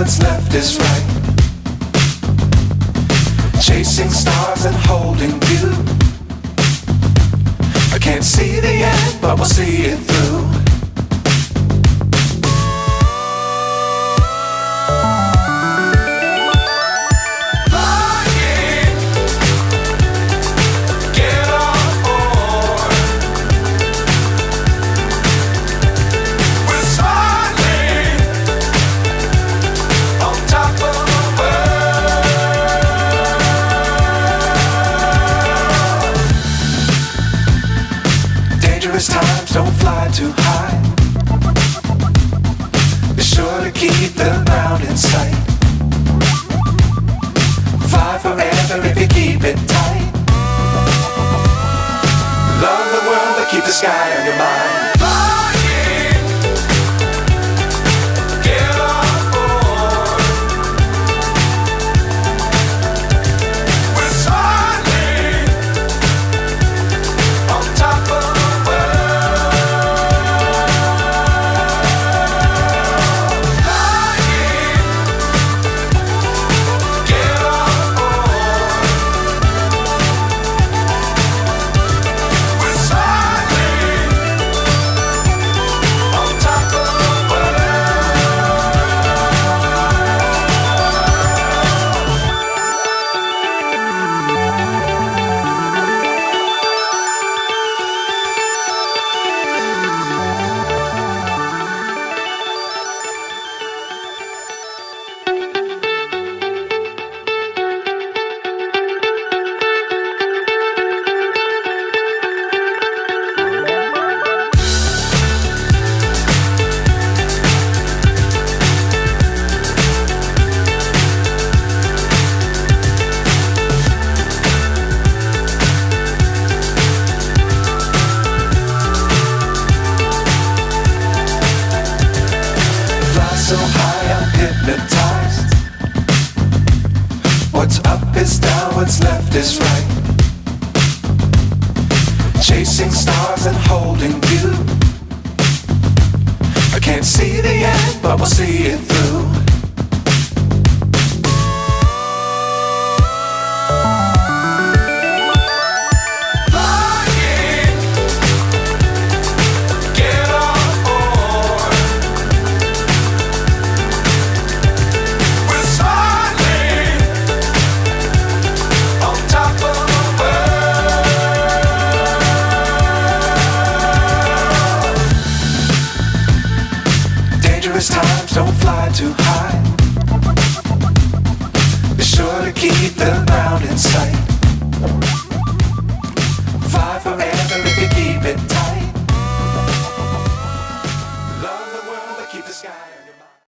what's left is right. Chasing stars and holding you. I can't see the end, but we'll see it through. Dangerous times, don't fly too high. Be sure to keep the ground in sight. Fly forever if you keep it tight. Love the world, but keep the sky on your mind. So high, I'm hypnotized. What's up is down, what's left is right. Chasing stars and holding you. I can't see the end, but we'll see it through. Dangerous times, don't fly too high. Be sure to keep the ground in sight.